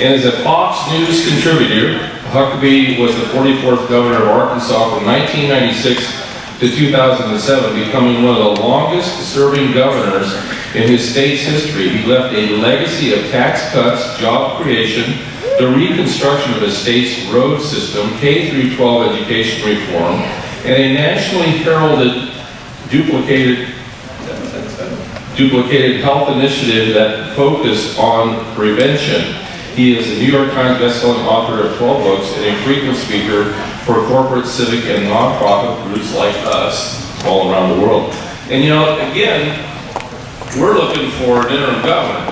And as a Fox News contributor, Huckabee was the 44th governor of Arkansas from 1996 to 2007, becoming one of the longest-serving governors in his state's history. He left a legacy of tax cuts, job creation, the reconstruction of his state's road system, K-12 education reform, and a nationally heralded duplicated health initiative that focused on prevention. He is a New York Times bestselling author of 12 books and a frequent speaker for corporate, civic, and nonprofit groups like us all around the world. And you know, again, we're looking for an interim governor.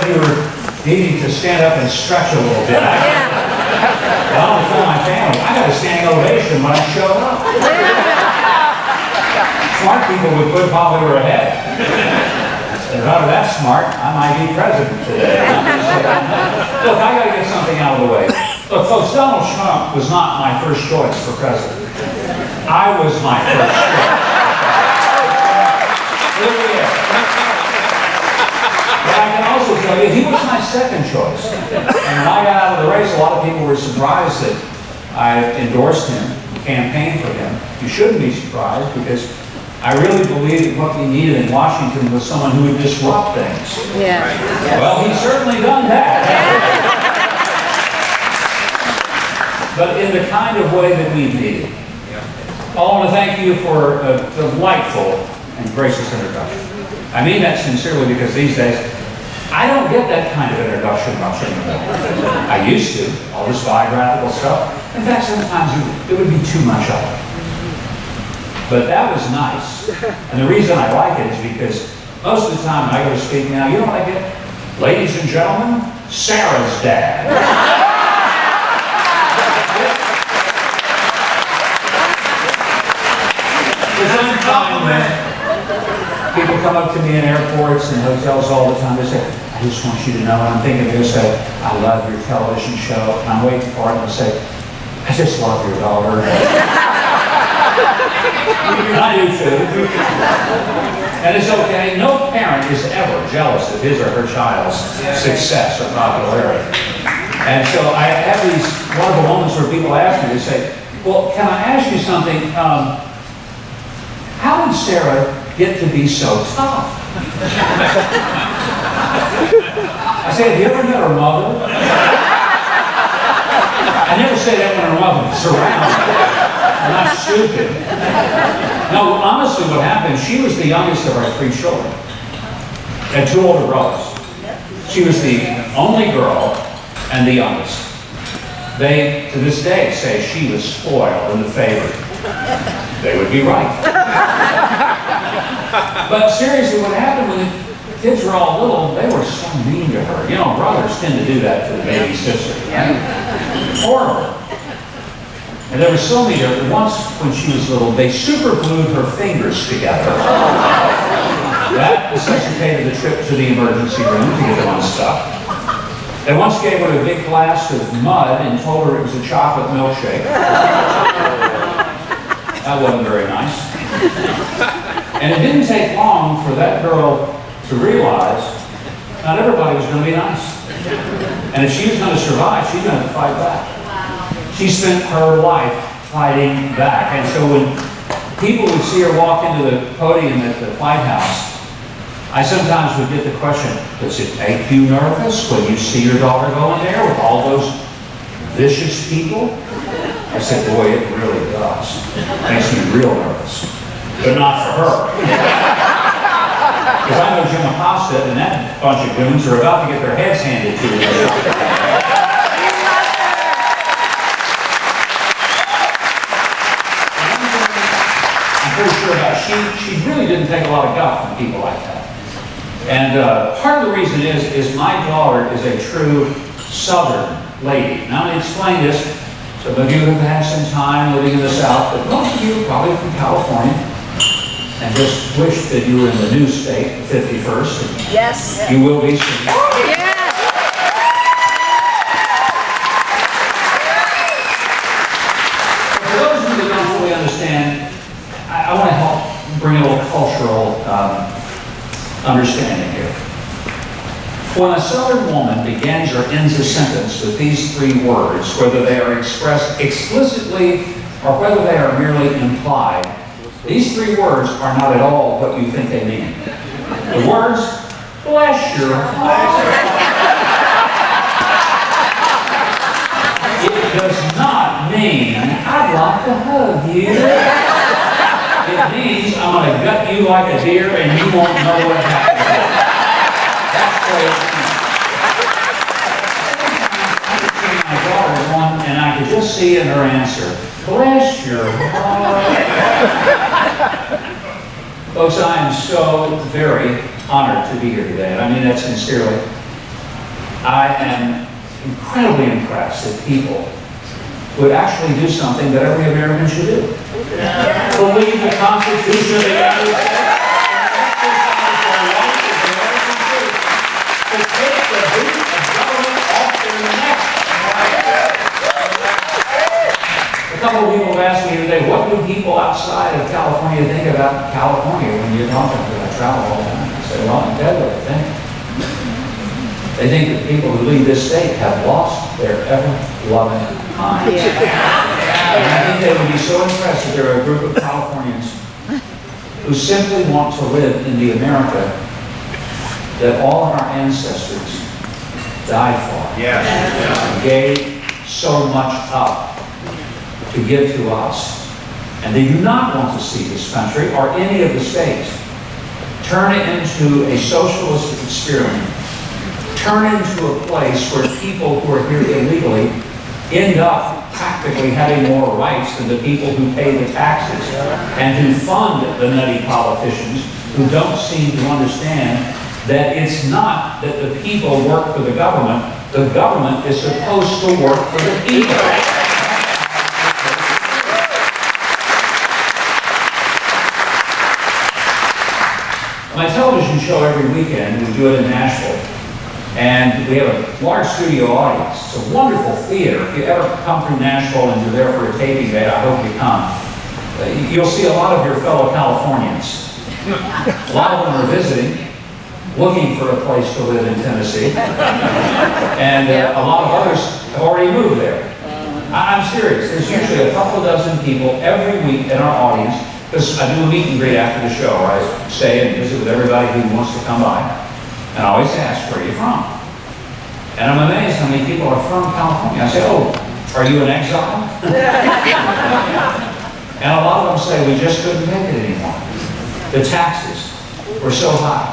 You were needing to stand up and stretch a little bit. I always tell my family, I got a standing ovation when I showed up. Smart people would put Hollywood ahead. If I were that smart, I might be president today. Look, I got to get something out of the way. Look, folks, Donald Trump was not my first choice for president. I was my first choice. Really is. But I can also tell you, he was my second choice. And when I got out of the race, a lot of people were surprised that I endorsed him, campaigned for him. You shouldn't be surprised, because I really believe that what we needed in Washington was someone who would disrupt things. Yeah. Well, he's certainly done that. But in the kind of way that we needed. I want to thank you for a delightful and gracious introduction. I mean that sincerely, because these days, I don't get that kind of introduction much anymore. I used to, all this biographical stuff. In fact, sometimes it would be too much of it. But that was nice. And the reason I like it is because most of the time when I go to speak now, you know what I get? Ladies and gentlemen, Sarah's dad. There's one time when people come up to me in airports and hotels all the time. They say, I just want you to know, and I'm thinking they're going to say, I love your television show. And I'm waiting for it, and they say, I just love your daughter. I do too. And it's okay. No parent is ever jealous of his or her child's success or popularity. And so I have these wonderful moments where people ask me, they say, well, can I ask you something? How did Sarah get to be so tough? I say, have you ever met her mother? I never say that when her mother was around. I'm not stupid. No, honestly, what happened, she was the youngest of our 3 children. Had 2 older brothers. She was the only girl and the youngest. They, to this day, say she was spoiled and the favorite. They would be right. But seriously, what happened when the kids were all little, they were so mean to her. You know, brothers tend to do that to the baby sister. Right? Horrible. And they were so mean to her. Once, when she was little, they super glued her fingers together. That necessitated a trip to the emergency room to get them unstuck. They once gave her a big glass of mud and told her it was a chocolate milkshake. That wasn't very nice. And it didn't take long for that girl to realize not everybody was going to be nice. And if she was going to survive, she was going to fight back. She spent her life fighting back. And so when people would see her walk into the podium at the White House, I sometimes would get the question, does it make you nervous when you see your daughter go in there with all those vicious people? I said, boy, it really does. It makes me real nervous. But not for her. Because I know Jim Acosta and that bunch of goons are about to get their heads handed to them. pretty sure about. She really didn't take a lot of guff from people like that. And part of the reason is my daughter is a true Southern lady. Now, let me explain this. Some of you have had some time living in the South, but most of you are probably from California and just wish that you were in the new state, the 51st. Yes. You will be soon. Yes. For those of you that don't fully understand, I want to help bring a little cultural understanding here. When a Southern woman begins or ends a sentence with these three words, whether they are expressed explicitly or whether they are merely implied, these three words are not at all what you think they mean. The words, bless your heart. It does not mean, I'd like to hug you. It means, I'm going to gut you like a deer and you won't know what happened. That's the way it means. I could see my daughter one, and I could just see in her answer, bless your heart. Folks, I am so very honored to be here today, and I mean that sincerely. I am incredibly impressed that people would actually do something that every American should do. Believe the Constitution of the United States and exercise their rights as American citizens to take the boot of government off their necks. A couple of people have asked me today, what do people outside of California think about California when you're talking to them? I travel all the time. I say, well, I can tell you what they think. They think that people who lead this state have lost their ever-loving minds. And I think they would be so impressed that there are a group of Californians who simply want to live in the America that all of our ancestors died for. Yes. And gave so much up to give to us. And they do not want to see this country or any of the states turn it into a socialist experiment. Turn into a place where people who are here illegally end up practically having more rights than the people who pay the taxes and who fund the nutty politicians who don't seem to understand that it's not that the people work for the government is supposed to work for the people. My television show every weekend, we do it in Nashville. And we have a large studio audience. It's a wonderful theater. If you ever come through Nashville and you're there for a taping day, I hope you come. You'll see a lot of your fellow Californians. A lot of them are visiting, looking for a place to live in Tennessee. And a lot of others have already moved there. I'm serious. There's usually a couple dozen people every week in our audience, because I do a meet and greet after the show, where I stay and visit with everybody who wants to come by. And I always ask, where are you from? And I'm amazed how many people are from California. I say, oh, are you in exile? And a lot of them say, we just couldn't make it anymore. The taxes were so high.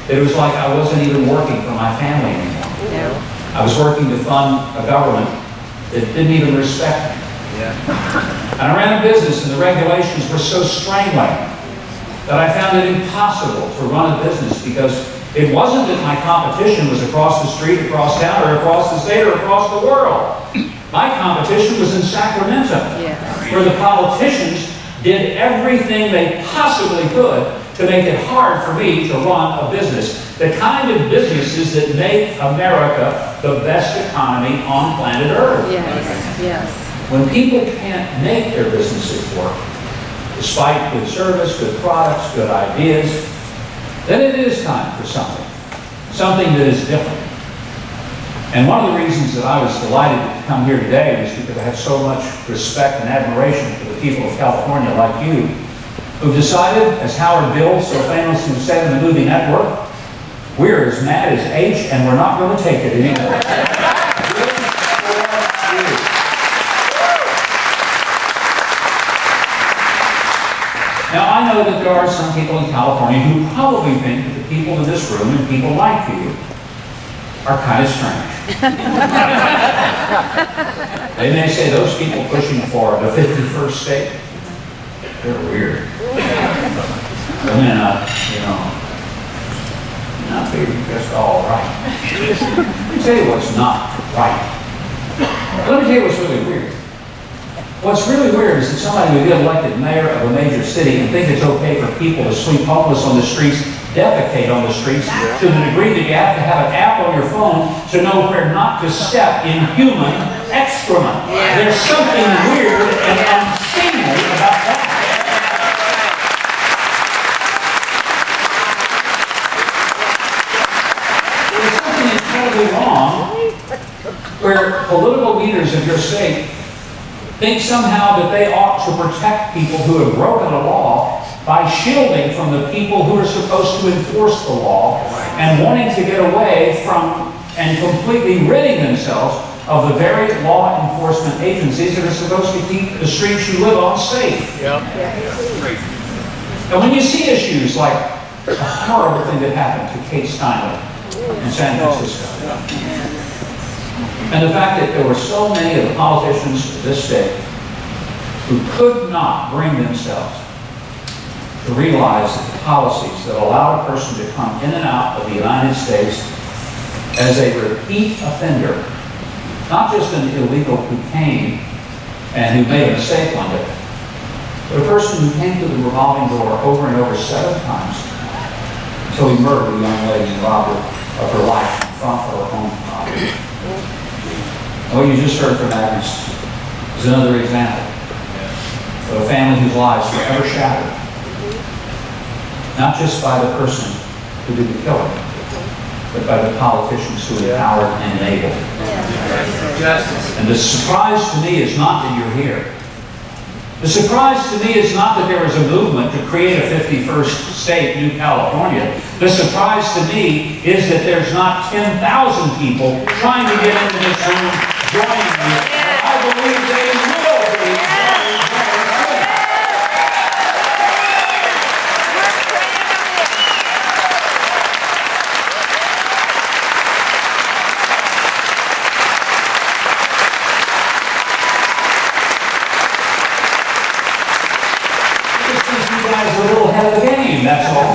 It was like I wasn't even working for my family anymore. I was working to fund a government that didn't even respect me. And I ran a business and the regulations were so strenuous that I found it impossible to run a business because it wasn't that my competition was across the street, across town, or across the state, or across the world. My competition was in Sacramento, where the politicians did everything they possibly could to make it hard for me to run a business. The kind of businesses that make America the best economy on planet Earth. When people can't make their businesses work, despite good service, good products, good ideas, then it is time for something that is different. And one of the reasons that I was delighted to come here today was because I have so much respect and admiration for the people of California like you, who've decided, as Howard Bill so famously said in the movie Network, we're as mad as H and we're not going to take it anymore. Now, I know that there are some people in California who probably think that the people in this room and people like you are kind of strange. They may say those people pushing for the 51st state, they're weird. when, not being just all right. Let me tell you what's not right. Let me tell you what's really weird. What's really weird is that somebody would get elected mayor of a major city and think it's okay for people to sleep homeless on the streets, defecate on the streets, to the degree that you have to have an app on your phone to know where not to step in human excrement. There's something weird and unseemly about that. There's something incredibly wrong where political leaders of your state think somehow that they ought to protect people who have broken a law by shielding from the people who are supposed to enforce the law and wanting to get away from and completely ridding themselves of the very law enforcement agencies that are supposed to keep the streets you live on safe. And when you see issues like the horrible thing that happened to Kate Steinle in San Francisco, and the fact that there were so many of the politicians of this state who could not bring themselves to realize that the policies that allow a person to come in and out of the United States as a repeat offender, not just an illegal who came and who made a mistake one day, but a person who came to the revolving door over and over 7 times until he murdered a young lady and robbed her of her life in front of her home property. And what you just heard from Agnes is another example of a family whose lives were forever shattered, not just by the person who did the killing, but by the politicians who empowered and enabled. And the surprise to me is not that you're here. The surprise to me is not that there is a movement to create a 51st state, New California. The surprise to me is that there's not 10,000 people trying to get into this room, joining me. I believe they will be very, very soon. That's all.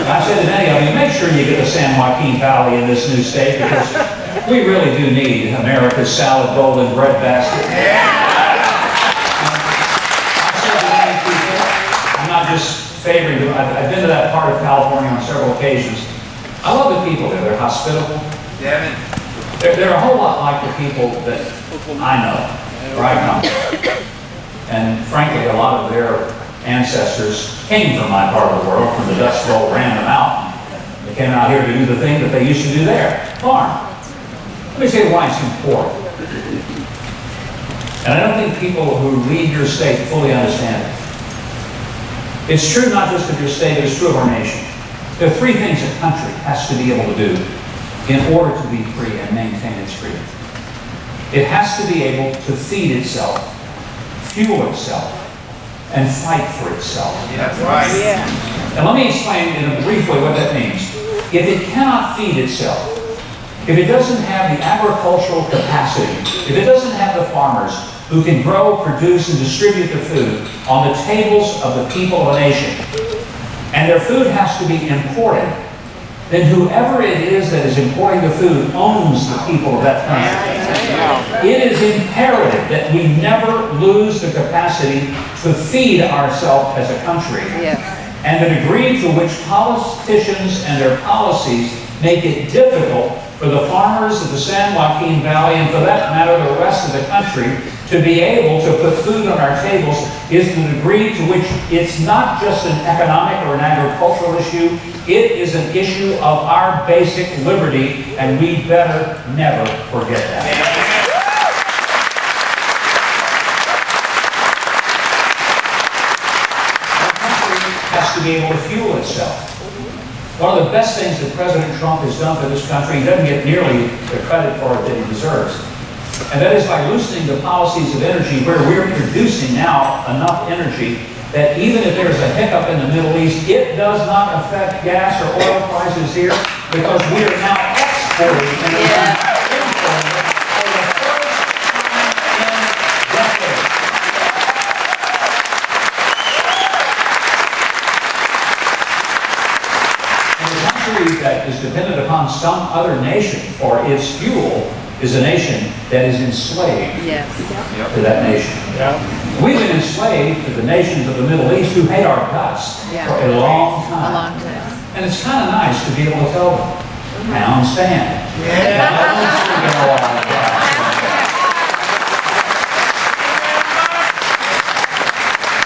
I said to many of you, make sure you get the San Joaquin Valley in this new state because we really do need America's salad bowl and bread basket. I said to many people, I'm not just favoring them, I've been to that part of California on several occasions. I love the people there, they're hospitable. They're a whole lot like the people that I know, where I come from. And frankly, a lot of their ancestors came from my part of the world, from the Dust Bowl ran them out. They came out here to do the thing that they used to do there, farm. Let me tell you why it's important. And I don't think people who lead your state fully understand it. It's true not just of your state, it's true of our nation. There are 3 things a country has to be able to do in order to be free and maintain its freedom. It has to be able to feed itself, fuel itself, and fight for itself. That's right. And let me explain in a brief way what that means. If it cannot feed itself, if it doesn't have the agricultural capacity, if it doesn't have the farmers who can grow, produce, and distribute the food on the tables of the people of a nation, and their food has to be imported, then whoever it is that is importing the food owns the people of that country. It is imperative that we never lose the capacity to feed ourselves as a country. And the degree to which politicians and their policies make it difficult for the farmers of the San Joaquin Valley, and for that matter the rest of the country, to be able to put food on our tables is the degree to which it's not just an economic or an agricultural issue, it is an issue of our basic liberty, and we better never forget that. Our country has to be able to fuel itself. One of the best things that President Trump has done for this country, he doesn't get nearly the credit for it that he deserves. And that is by loosening the policies of energy where we're producing now enough energy that even if there's a hiccup in the Middle East, it does not affect gas or oil prices here because we are now exporting and importing for the first time in decades. that is dependent upon some other nation for its fuel is a nation that is enslaved to that nation. We've been enslaved to the nations of the Middle East who hate our guts for a long time. And it's kind of nice to be able to tell them, pound stand.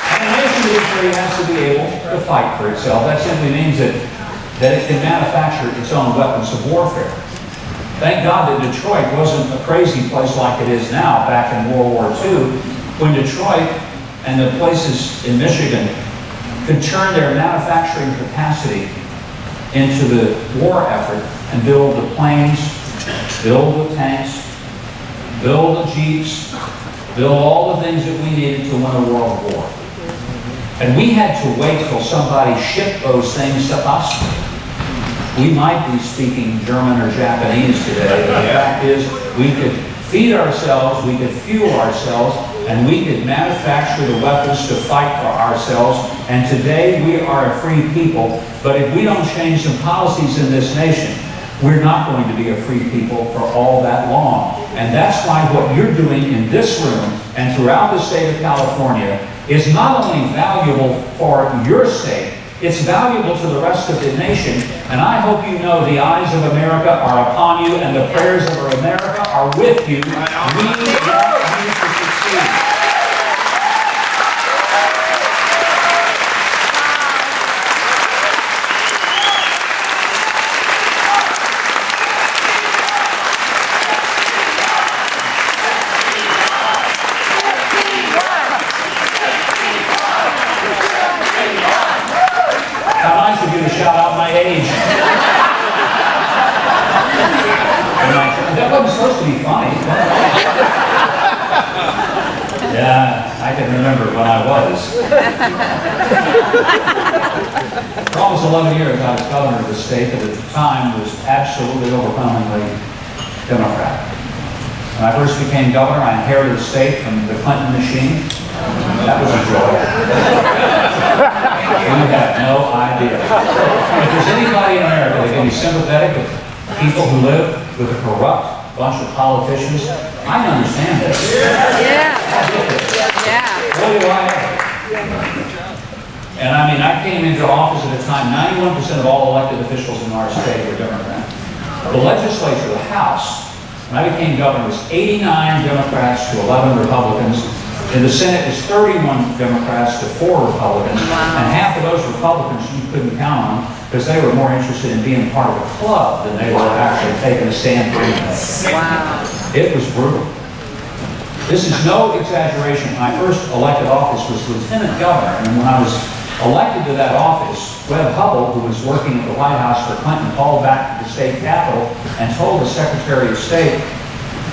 And a nation military has to be able to fight for itself. That simply means that it can manufacture its own weapons of warfare. Thank God that Detroit wasn't a crazy place like it is now back in World War II, when Detroit and the places in Michigan could turn their manufacturing capacity into the war effort and build the planes, build the tanks, build the jeeps, build all the things that we needed to win a world war. And we had to wait till somebody shipped those things to us. We might be speaking German or Japanese today, but the fact is we could feed ourselves, we could fuel ourselves, and we could manufacture the weapons to fight for ourselves. And today we are a free people, but if we don't change some policies in this nation, we're not going to be a free people for all that long. And that's why what you're doing in this room and throughout the state of California is not only valuable for your state, it's valuable to the rest of the nation. And I hope you know the eyes of America are upon you and the prayers of America are with you. We want you to succeed. Shout out my age. That wasn't supposed to be funny. Yeah, I can remember when I was. For almost 11 years I was governor of the state that at the time was absolutely overwhelmingly Democrat. When I first became governor, I inherited the state from the Clinton machine. That was a joy. You have no idea. If there's anybody in America that can be sympathetic with people who live with a corrupt bunch of politicians, I understand this. Boy, do I ever. And I mean, I came into office at a time, 91% of all elected officials in our state were Democrat. The legislature, the House, when I became governor, was 89 Democrats to 11 Republicans. In the Senate, it was 31 Democrats to 4 Republicans. And half of those Republicans you couldn't count on because they were more interested in being part of a club than they were actually taking a stand for anything. It was brutal. This is no exaggeration. My first elected office was lieutenant governor, and when I was elected to that office, Webb Hubbell, who was working at the White House for Clinton, called back to the state capitol and told the Secretary of State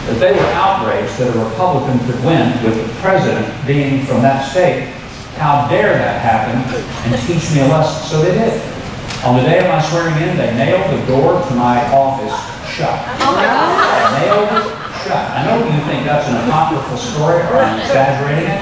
that they were outraged that a Republican could win with the president being from that state. How dare that happen, and teach me a lesson. So they did. On the day of my swearing in, they nailed the door to my office shut. Nailed it shut. I know you think that's an apocryphal story or I'm exaggerating it.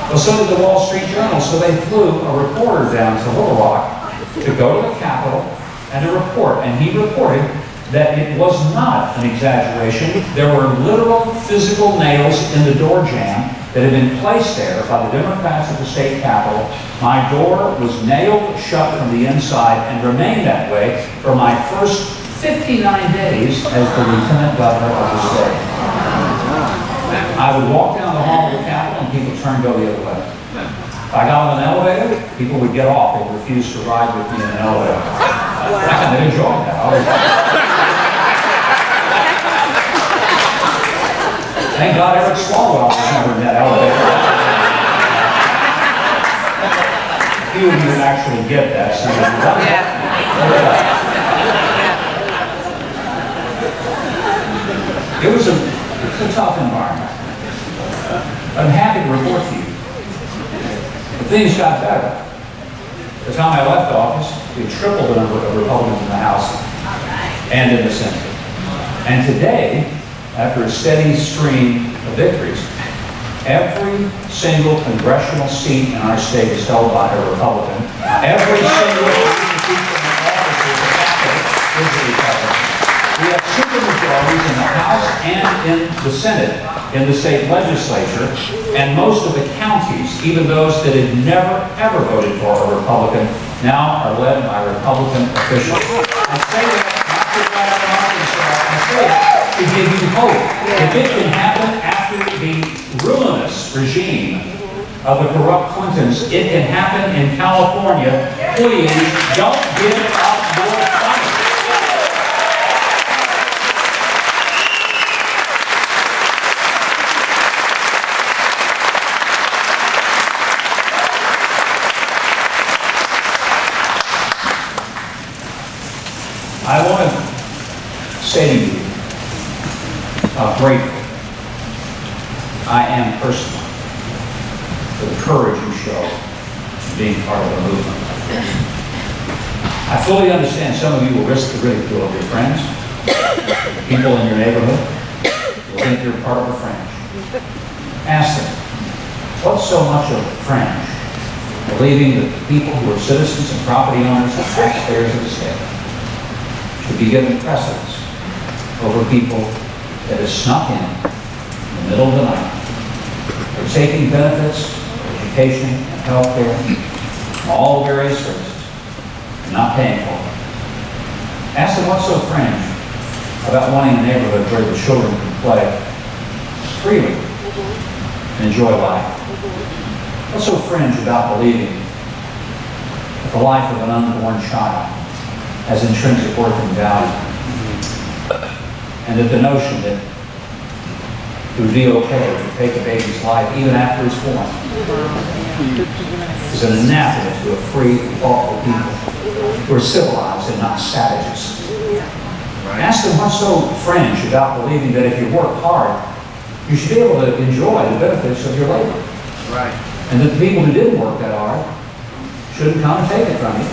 Well, so did the Wall Street Journal. So they flew a reporter down to Little Rock to go to the Capitol and to report. And he reported that it was not an exaggeration. There were literal physical nails in the door jamb that had been placed there by the Democrats at the state capitol. My door was nailed shut from the inside and remained that way for my first 59 days as the lieutenant governor of the state. I would walk down the hall of the Capitol and people turned to go the other way. If I got on an elevator, people would get off. They refused to ride with me in an elevator. I kind of enjoyed that. Thank God Eric Swalwell was never in that elevator. Few of you actually get that. So It was a tough environment. I'm happy to report to you. But things got better. By the time I left office, we tripled the number of Republicans in the House and in the Senate. And today, after a steady stream of victories, every single congressional seat in our state is held by a Republican. Every single seat in the office is a Catholic. is the Republican. We have supermajorities in the House and in the Senate, in the state legislature, and most of the counties, even those that had never, ever voted for a Republican, now are led by Republican officials. I say that not to write out an Arkansas, I say it to give you hope. If it can happen after the ruinous regime of the corrupt Clintons, it can happen in California. Please don't give up your fight. I want to say to you how grateful I am personally for the courage you show in being part of the movement. I fully understand some of you will risk the ridicule of your friends, people in your neighborhood will think you're part of a fringe. Ask them, what's so much of a fringe? Believing that the people who are citizens and property owners and taxpayers of the state should be given precedence over people that have snuck in the middle of the night. They're taking benefits, education, and health care from all the various services and not paying for them. Ask them what's so fringe about wanting a neighborhood where the children can play freely and enjoy life. What's so fringe about believing that the life of an unborn child has intrinsic worth and value, and that the notion that it would be okay to take a baby's life even after it's born is an anathema to a free, thoughtful people who are civilized and not savages. Ask them what's so fringe about believing that if you work hard, you should be able to enjoy the benefits of your labor. Right. And that the people who didn't work that hard shouldn't come and take it from you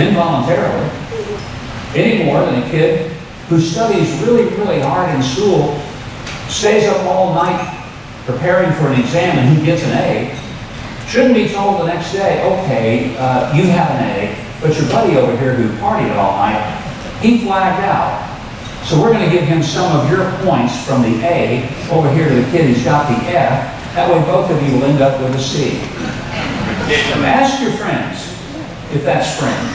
involuntarily, any more than a kid who studies really, really hard in school, stays up all night preparing for an exam and who gets an A, shouldn't be told the next day, okay, you have an A, but your buddy over here who partied all night, he flagged out. So we're going to give him some of your points from the A over here to the kid who's got the F. That way both of you will end up with a C. Ask your friends if that's fringe,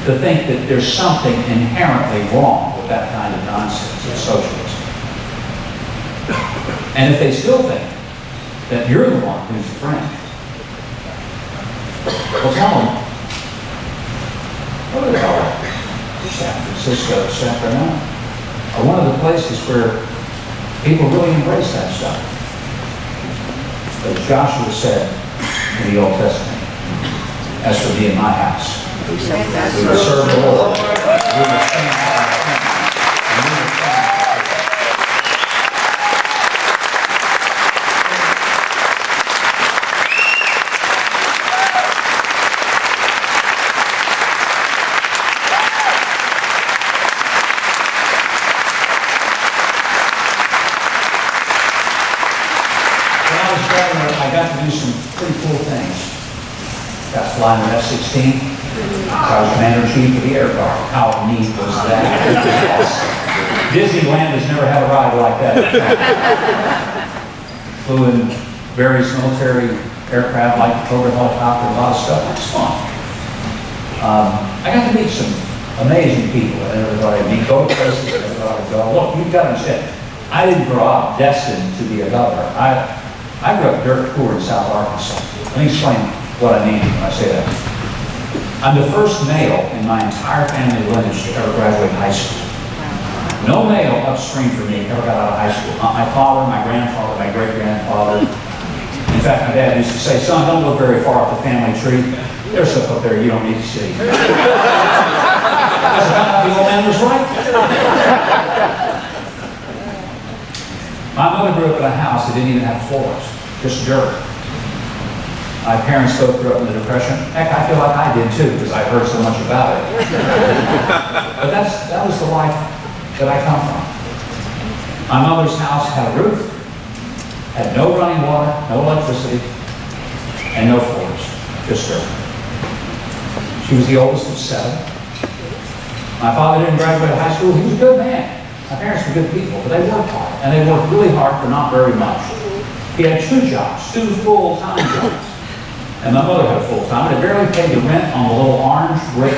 to think that there's something inherently wrong with that kind of nonsense of socialism. And if they still think that you're the one who's the fringe, well, tell them, go to San Francisco, Sacramento, are one of the places where people really embrace that stuff. But as Joshua said in the Old Testament, as for me and my house, we will serve the Lord. We will stand by our friends. And we will stand. When I was governor, I got to do some pretty cool things. Got to fly in an F-16. I was Commander-in-Chief of the Air Guard. How neat was that? Awesome. Disneyland has never had a ride like that. Flew in various military aircraft, like the Cobra helicopter, a lot of stuff. It's fun. I got to meet some amazing people, and everybody meet, go to places, and everybody go. Look, you've got to understand, I didn't grow up destined to be a governor. I grew up dirt poor in South Arkansas. Let me explain what I mean when I say that. I'm the first male in my entire family lineage to ever graduate high school. No male upstream from me ever got out of high school. Not my father, my grandfather, my great-grandfather. In fact, my dad used to say, son, don't look very far up the family tree. There's stuff up there you don't need to see. That's about how the old man was right. My mother grew up in a house that didn't even have floors, just dirt. My parents both grew up in the Depression. Heck, I feel like I did too, because I heard so much about it. But that was the life that I come from. My mother's house had a roof, had no running water, no electricity, and no floors, just dirt. She was the oldest of 7. My father didn't graduate high school. He was a good man. My parents were good people, but they worked hard. And they worked really hard for not very much. He had 2 jobs, 2 full-time jobs. And my mother had a full-time, and it barely paid the rent on the little orange brick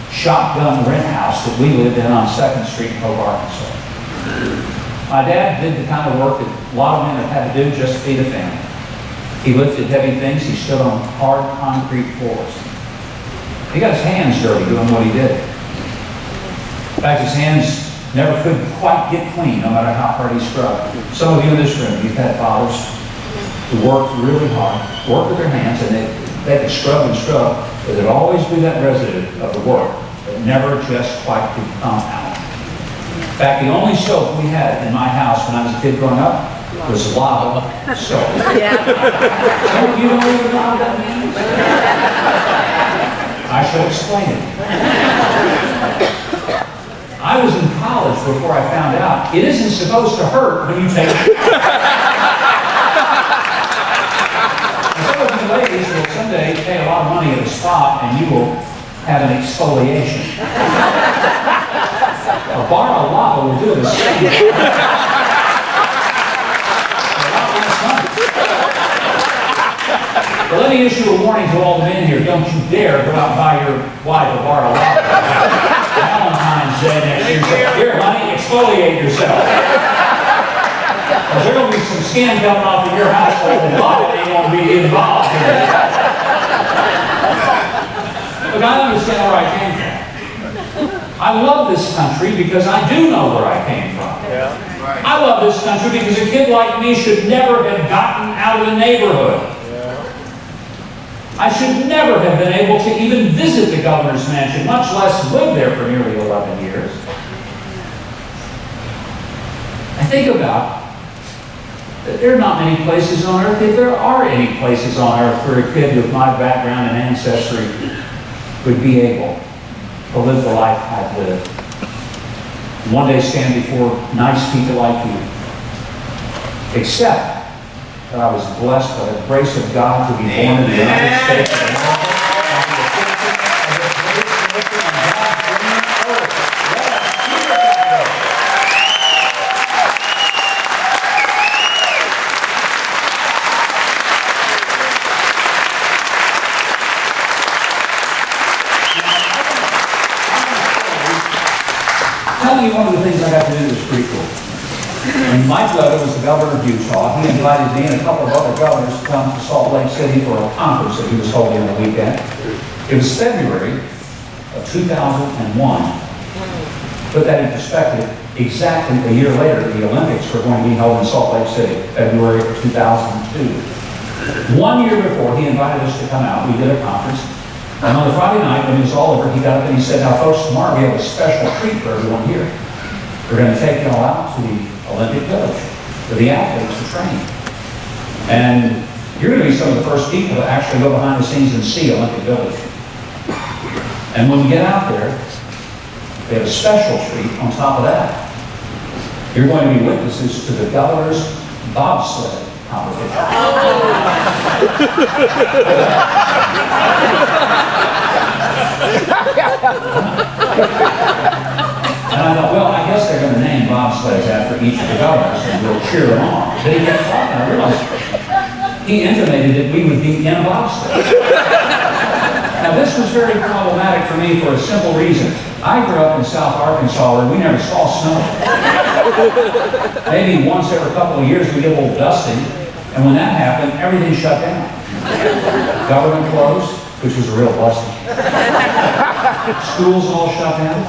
shotgun rent house that we lived in on 2nd Street in Hope, Arkansas. My dad did the kind of work that a lot of men have had to do just to feed a family. He lifted heavy things. He stood on hard concrete floors. He got his hands dirty doing what he did. In fact, his hands never could quite get clean, no matter how hard he scrubbed. Some of you in this room, you've had fathers who worked really hard, worked with their hands, and they could scrub and scrub, but there'd always be that residue of the work that never just quite could come out. In fact, the only soap we had in my house when I was a kid growing up was lava soap. Yeah. Some of you don't even know what that means. I shall explain it. I was in college before I found out it isn't supposed to hurt when you take it. Some of you ladies will someday pay a lot of money at a spa and you will have an exfoliation. A bar of lava will do the same. Well, let me issue a warning to all the men here. Don't you dare go out and buy your wife a bar of lava. Valentine's Day next year. So, here, honey, exfoliate yourself. Because there's going to be some skin coming off of your household and lava ain't going to be involved in it. Look, I understand where I came from. I love this country because I do know where I came from. I love this country because a kid like me should never have gotten out of the neighborhood. I should never have been able to even visit the governor's mansion, much less live there for nearly 11 years. I think about that there are not many places on earth, if there are any places on earth where a kid with my background and ancestry would be able to live the life I've lived. One day stand before nice people like you. Except that I was blessed by the grace of God to be born in the United States of America. Tell you one of the things I got to do was pretty cool. When Mike Levin was the governor of Utah, he invited me and a couple of other governors to come to Salt Lake City for a conference that he was holding on the weekend. It was February of 2001. Put that in perspective, exactly a year later, the Olympics were going to be held in Salt Lake City, February of 2002. 1 year before, he invited us to come out. We did a conference. And on the Friday night, when it was all over, he got up and he said, "Now, folks, tomorrow we have a special treat for everyone here. We're going to take you all out to the Olympic Village for the athletes to train. And you're going to be some of the first people to actually go behind the scenes and see Olympic Village. And when we get out there, we have a special treat on top of that. You're going to be witnesses to the governor's bobsled competition." And I thought, well, I guess they're going to name bobsleds after each of the governors and we'll cheer them on. But he kept talking. I realized he intimated that we would be in a bobsled. Now, this was very problematic for me for a simple reason. I grew up in South Arkansas where we never saw snow. Maybe once every couple of years we get a little dusting, and when that happened, everything shut down. Government closed, which was a real blessing. Schools all shut down.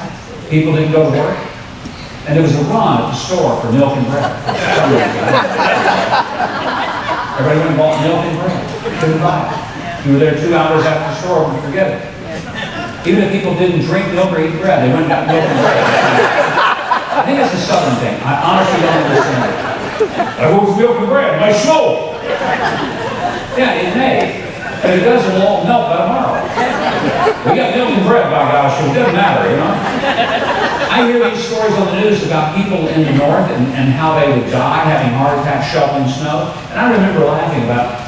People didn't go to work. And there was a run at the store for milk and bread. Everybody went and bought milk and bread. Couldn't buy it. You were there 2 hours after the store and forget it. Even if people didn't drink milk or eat bread, they went and got milk and bread. I think it's a Southern thing. I honestly don't understand it. I want milk and bread, my soul. Yeah, it may. But it doesn't all melt by tomorrow. We got milk and bread, by gosh, it doesn't matter, you know? I hear these stories on the news about people in the north and how they would die having heart attacks shoveling snow. And I remember laughing about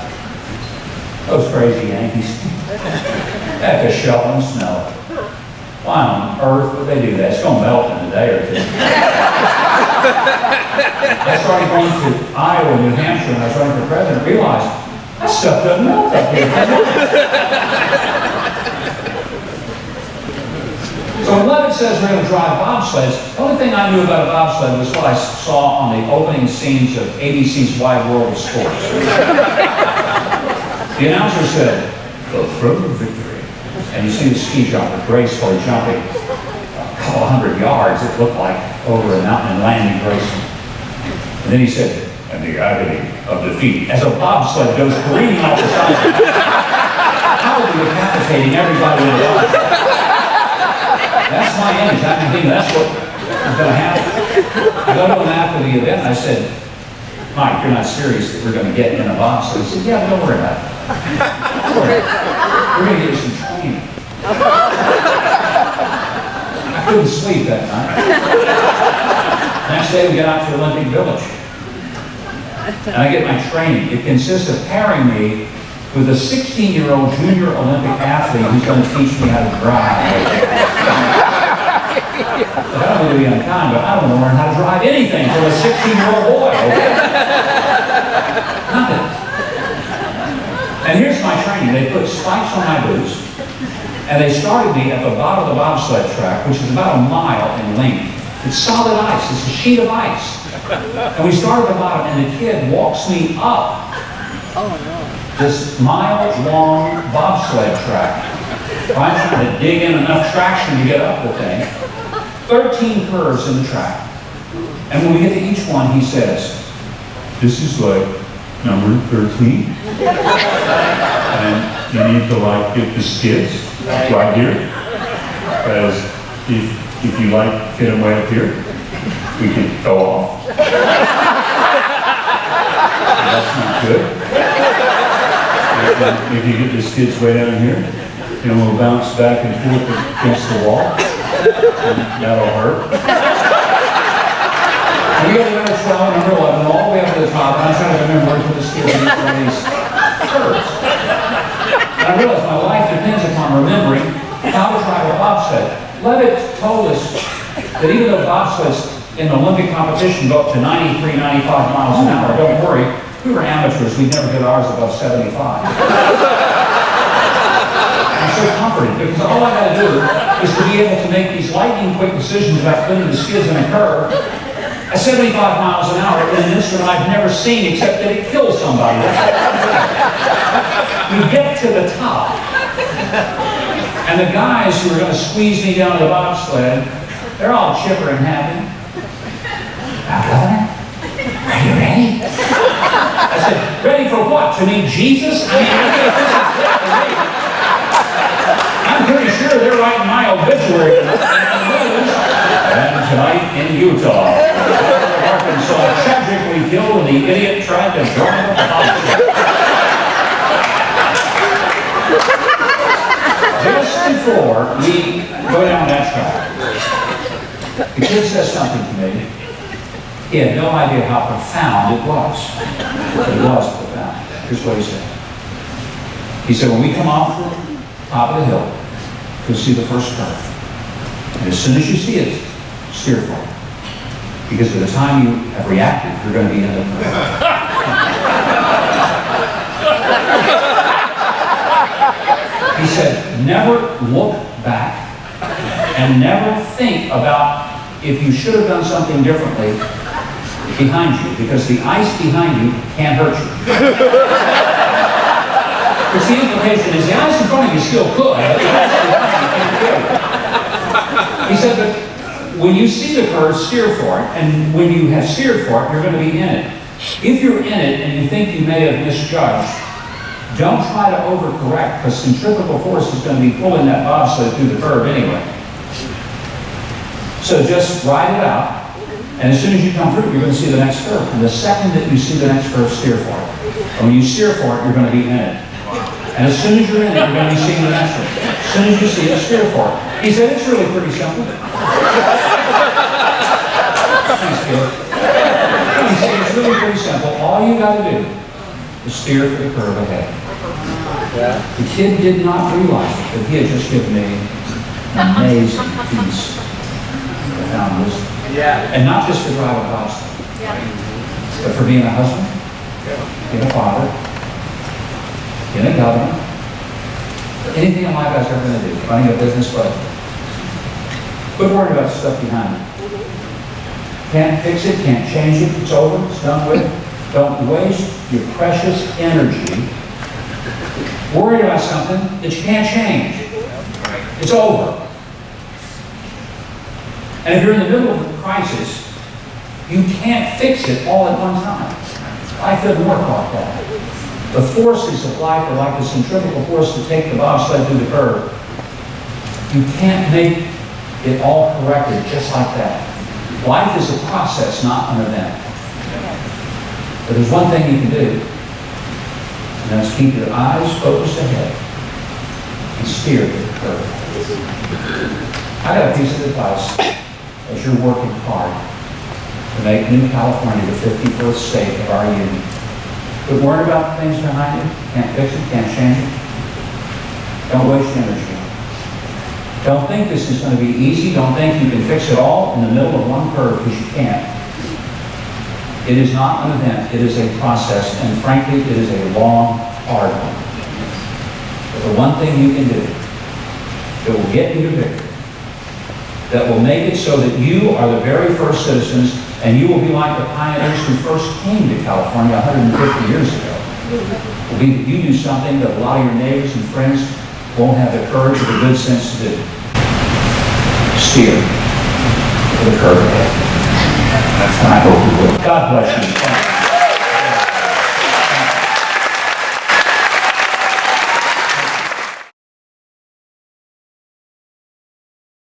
those crazy Yankees. Heck, a shoveling snow. why on earth would they do that? It's going to melt in a day or two. I started going to Iowa, New Hampshire, and I was running for president, and realized that stuff doesn't melt up here. So when Levitt says we're going to drive bobsleds, the only thing I knew about a bobsled was what I saw on the opening scenes of ABC's Wide World of Sports. The announcer said, "The thrill of victory." And you see the ski jumper gracefully jumping a couple hundred yards, it looked like, over a mountain and landing gracefully. And then he said, "And the agony of defeat," as a bobsled goes careening off the side. Probably decapitating everybody in the bobsled. That's my image. I think that's what is going to happen. I go to him after the event and I said, "Mike, you're not serious that we're going to get in a bobsled?" He said, "Yeah, don't worry about it. Don't worry. We're going to get you some training." I couldn't sleep that night. Next day we get out to Olympic Village. And I get my training. It consists of pairing me with a 16-year-old junior Olympic athlete who's going to teach me how to drive. I don't want to be unkind, but I don't want to learn how to drive anything from a 16-year-old boy, okay? Nothing. And here's my training. They put spikes on my boots, and they started me at the bottom of the bobsled track, which is about a mile in length. It's solid ice. It's a sheet of ice. And we start at the bottom, and the kid walks me up this mile-long bobsled track. I'm trying to dig in enough traction to get up the thing. 13 curves in the track. And when we get to each one, he says, "This is like number 13. And you need to like get the skids right here. Because if you like get them way up here, we can go off." That's not good. And if you get the skids way down here, and we'll bounce back and forth against the wall, and that'll hurt. And we go to number 12 and number 11, all the way up to the top, and I'm trying to remember where to put the skids in each one of these curves. And I realize my life depends upon remembering how to drive a bobsled. Levitt told us that even though bobsleds in the Olympic competition go up to 93, 95 miles an hour, don't worry, we were amateurs, we'd never get ours above 75. I'm so comforted because all I got to do is to be able to make these lightning quick decisions about putting the skids in a curve at 75 miles an hour in an instrument I've never seen except that it kills somebody. We get to the top, and the guys who are going to squeeze me down the bobsled, they're all chipper and happy. "Now, Governor, are you ready?" I said, "Ready for what? To meet Jesus? I mean, I'm pretty sure they're writing my obituary. And tonight in Utah, Arkansas tragically killed when the idiot tried to drive up the bobsled." Just before we go down that track, the kid says something to me. He had no idea how profound it was. But it was profound. Here's what he said. He said, "When we come off the top of the hill, you'll see the first curve. And as soon as you see it, steer for it. Because by the time you have reacted, you're going to be in the curve." He said, "Never look back and never think about if you should have done something differently behind you, because the ice behind you can't hurt you." Because the implication is the ice in front of you still could, but the ice behind you can't kill you. He said that when you see the curve, steer for it, and when you have steered for it, you're going to be in it. If you're in it and you think you may have misjudged, don't try to overcorrect, because centrifugal force is going to be pulling that bobsled through the curve anyway. So just ride it out, and as soon as you come through, you're going to see the next curve. And the second that you see the next curve, steer for it. And when you steer for it, you're going to be in it. And as soon as you're in it, you're going to be seeing the next one. As soon as you see it, steer for it. He said, "It's really pretty simple." Thanks, kid. He said, "It's really pretty simple. All you got to do is steer for the curve ahead." The kid did not realize that he had just given me amazing peace, profound wisdom. And not just for driving a gospel, but for being a husband, being a father, being a governor, anything in life I was ever going to do, running a business, but quit worrying about the stuff behind it. Can't fix it, can't change it, it's over, it's done with. Don't waste your precious energy worried about something that you can't change. It's over. And if you're in the middle of a crisis, you can't fix it all at one time. Life doesn't work like that. The forces of life are like the centrifugal force to take the bobsled through the curve. You can't make it all corrected just like that. Life is a process, not an event. But there's one thing you can do, and that's keep your eyes focused ahead and steer to the curve. I got a piece of advice as you're working hard to make New California the 51st state of our union. Quit worrying about the things behind you. Can't fix it, can't change it. Don't waste your energy. Don't think this is going to be easy. Don't think you can fix it all in the middle of one curve, because you can't. It is not an event. It is a process, and frankly, it is a long, hard one. But the one thing you can do that will get you to victory, that will make it so that you are the very first citizens, and you will be like the pioneers who first came to California 150 years ago, will be that you do something that a lot of your neighbors and friends won't have the courage or the good sense to do. Steer to the curve ahead. And I hope you will. God bless you.